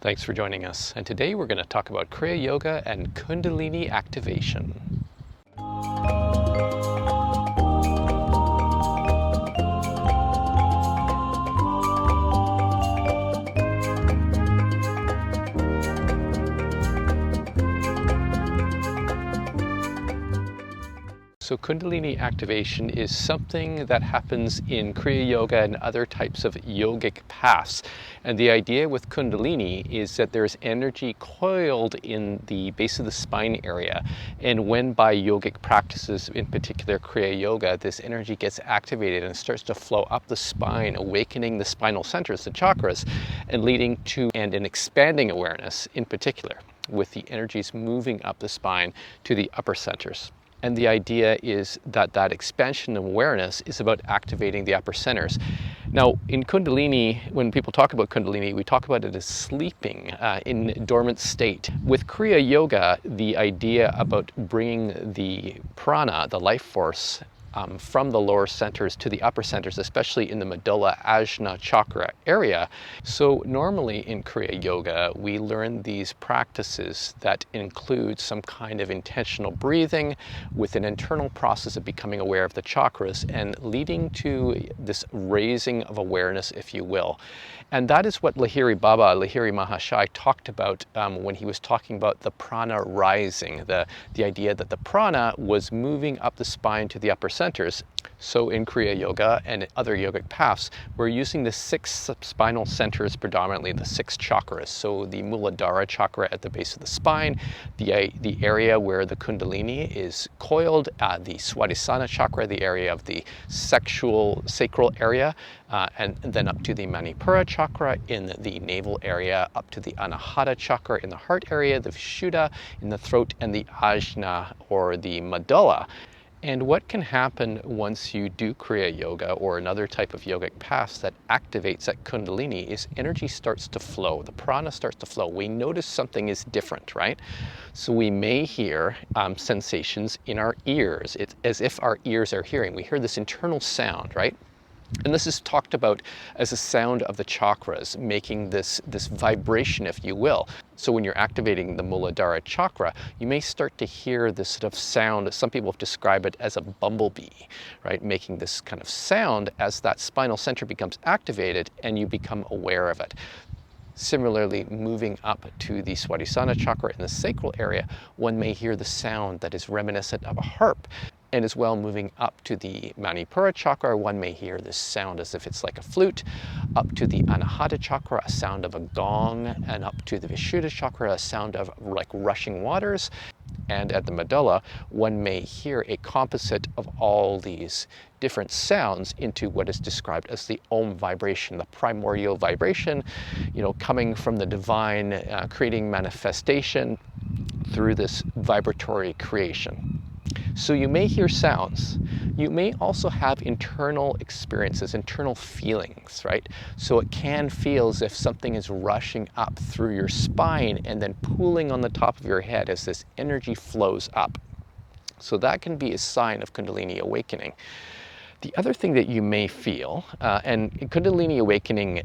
Thanks for joining us. And today we're going to talk about Kriya Yoga and Kundalini activation. So Kundalini activation is something that happens in Kriya Yoga and other types of yogic paths. And the idea with Kundalini is that there's energy coiled in the base of the spine area. And when by yogic practices, in particular Kriya Yoga, this energy gets activated and starts to flow up the spine, awakening the spinal centers, the chakras, and leading to an expanding awareness in particular, with the energies moving up the spine to the upper centers. And the idea is that that expansion of awareness is about activating the upper centers. Now, in Kundalini, when people talk about Kundalini, we talk about it as sleeping in dormant state. With Kriya Yoga, the idea about bringing the prana, the life force, from the lower centers to the upper centers, especially in the medulla ajna chakra area. So normally in Kriya Yoga, we learn these practices that include some kind of intentional breathing with an internal process of becoming aware of the chakras and leading to this raising of awareness, if you will. And that is what Lahiri Mahasaya talked about when he was talking about the prana rising, the idea that the prana was moving up the spine to the upper centers. So in Kriya Yoga and other yogic paths, we're using the 6 spinal centers predominantly, the 6 chakras. So the Muladhara chakra at the base of the spine, the area where the Kundalini is coiled, the Swadhisthana chakra, the area of the sacral area, and then up to the Manipura chakra in the navel area, up to the Anahata chakra in the heart area, the Vishuddha in the throat, and the Ajna or the medulla. And what can happen once you do Kriya Yoga or another type of yogic path that activates that Kundalini is energy starts to flow. The prana starts to flow. We notice something is different, right? So we may hear sensations in our ears. It's as if our ears are hearing. We hear this internal sound, right? And this is talked about as a sound of the chakras, making this vibration, if you will. So when you're activating the Muladhara chakra, you may start to hear this sort of sound. Some people have described it as a bumblebee, right? Making this kind of sound as that spinal center becomes activated and you become aware of it. Similarly, moving up to the Swadhisthana chakra in the sacral area, one may hear the sound that is reminiscent of a harp. And as well, moving up to the Manipura chakra, one may hear this sound as if it's like a flute. Up to the Anahata chakra, a sound of a gong. And up to the Vishuddha chakra, a sound of like rushing waters. And at the medulla, one may hear a composite of all these different sounds into what is described as the Om vibration, the primordial vibration, coming from the divine, creating manifestation through this vibratory creation. So you may hear sounds. You may also have internal experiences, internal feelings, right? So it can feel as if something is rushing up through your spine and then pooling on the top of your head as this energy flows up. So that can be a sign of Kundalini awakening. The other thing that you may feel, and Kundalini awakening,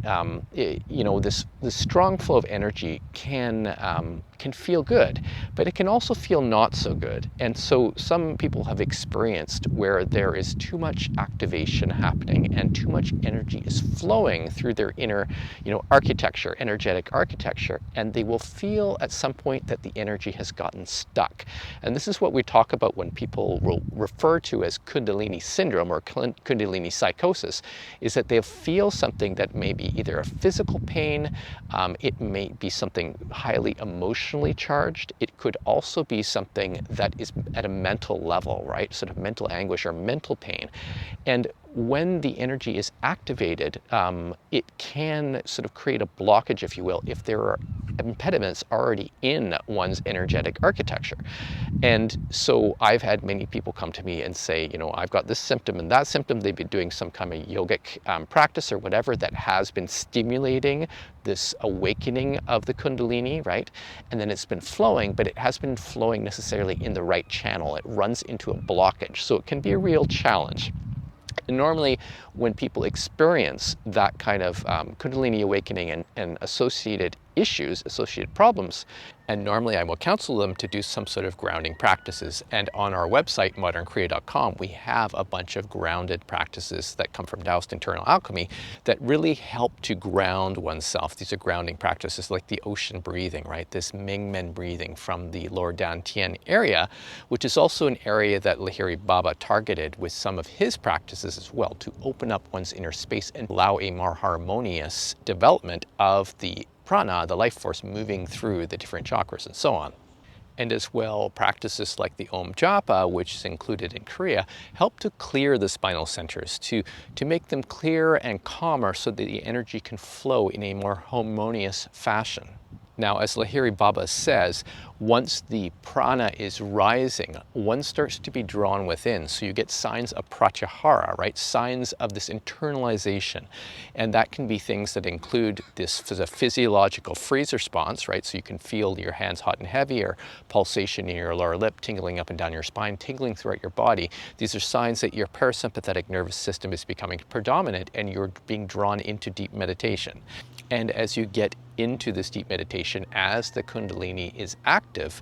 this strong flow of energy can feel good, but it can also feel not so good. And so some people have experienced where there is too much activation happening and too much energy is flowing through their inner, architecture, energetic architecture, and they will feel at some point that the energy has gotten stuck. And this is what we talk about when people will refer to as Kundalini syndrome or Kundalini psychosis, is that they'll feel something that may be either a physical pain, it may be something highly emotional, charged. It could also be something that is at a mental level, right? Sort of mental anguish or mental pain. And when the energy is activated, it can sort of create a blockage, if you will, if there are impediments already in one's energetic architecture. And so I've had many people come to me and say, I've got this symptom and that symptom. They've been doing some kind of yogic practice or whatever that has been stimulating this awakening of the Kundalini, right? And then it's been flowing, but it has been flowing necessarily in the right channel. It runs into a blockage. So it can be a real challenge. Normally, when people experience that kind of Kundalini awakening and associated issues, associated problems, and normally I will counsel them to do some sort of grounding practices. And on our website, modernkriya.com, we have a bunch of grounded practices that come from Taoist internal alchemy that really help to ground oneself. These are grounding practices like the ocean breathing, right? This Mingmen breathing from the lower Dan Tien area, which is also an area that Lahiri Baba targeted with some of his practices as well, to open up one's inner space and allow a more harmonious development of the Prana, the life force moving through the different chakras and so on. And as well, practices like the Om Japa, which is included in Kriya, help to clear the spinal centers, to make them clearer and calmer so that the energy can flow in a more harmonious fashion. Now, as Lahiri Baba says, once the prana is rising, one starts to be drawn within. So you get signs of Pratyahara, right? Signs of this internalization. And that can be things that include this physiological freeze response, right? So you can feel your hands hot and heavy, or pulsation in your lower lip, tingling up and down your spine, tingling throughout your body. These are signs that your parasympathetic nervous system is becoming predominant and you're being drawn into deep meditation. And as you get into this deep meditation, as the Kundalini is active,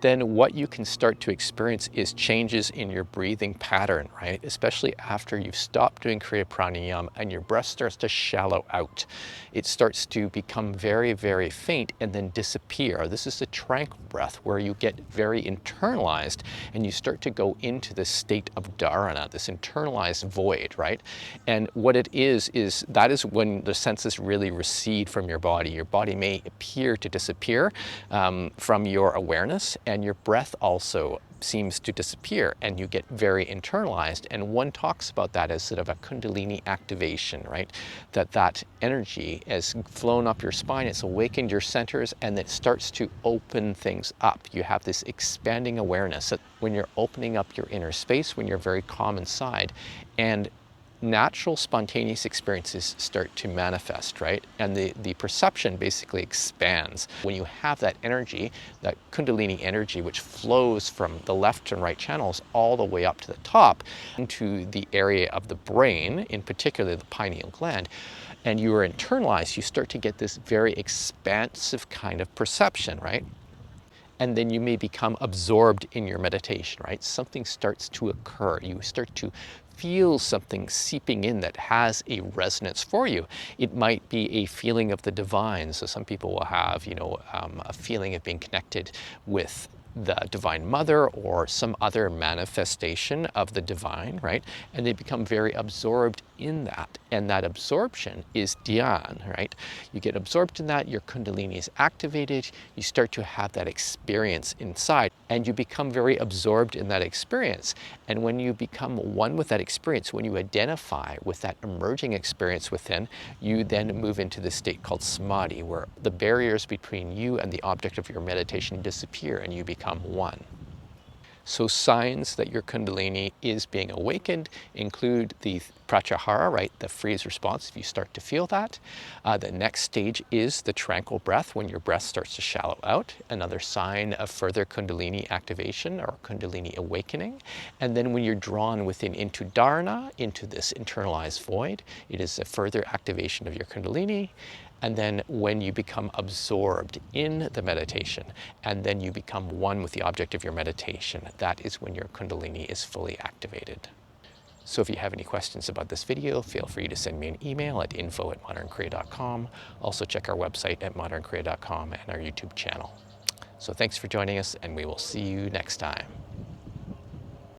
then what you can start to experience is changes in your breathing pattern, right? Especially after you've stopped doing Kriya Pranayama and your breath starts to shallow out. It starts to become very, very faint and then disappear. This is the Tranquil Breath, where you get very internalized and you start to go into this state of Dharana, this internalized void, right? And what it is that is when the senses really recede from your body. Your body may appear to disappear from your awareness, and your breath also seems to disappear, and you get very internalized. And one talks about that as sort of a Kundalini activation, right? That energy has flown up your spine, it's awakened your centers, and it starts to open things up. You have this expanding awareness that when you're opening up your inner space, when you're very calm inside, and natural spontaneous experiences start to manifest, right? And the perception basically expands. When you have that energy, that Kundalini energy, which flows from the left and right channels all the way up to the top into the area of the brain, in particular the pineal gland, and you are internalized, you start to get this very expansive kind of perception, right? And then you may become absorbed in your meditation, right? Something starts to occur. You start to feel something seeping in that has a resonance for you. It might be a feeling of the divine. So some people will have, a feeling of being connected with the Divine Mother or some other manifestation of the divine, right? And they become very absorbed in that. And that absorption is Dhyana, right? You get absorbed in that, your Kundalini is activated, you start to have that experience inside, and you become very absorbed in that experience. And when you become one with that experience, when you identify with that emerging experience within, you then move into this state called Samadhi, where the barriers between you and the object of your meditation disappear and you become one. So signs that your Kundalini is being awakened include the Pratyahara, right, the freeze response, if you start to feel that. The next stage is the Tranquil Breath, when your breath starts to shallow out, another sign of further Kundalini activation or Kundalini awakening. And then when you're drawn within into Dharana, into this internalized void, it is a further activation of your Kundalini. And then when you become absorbed in the meditation, and then you become one with the object of your meditation, that is when your Kundalini is fully activated. So if you have any questions about this video, feel free to send me an email at info@modernkriya.com. Also check our website at modernkriya.com and our YouTube channel. So thanks for joining us, and we will see you next time.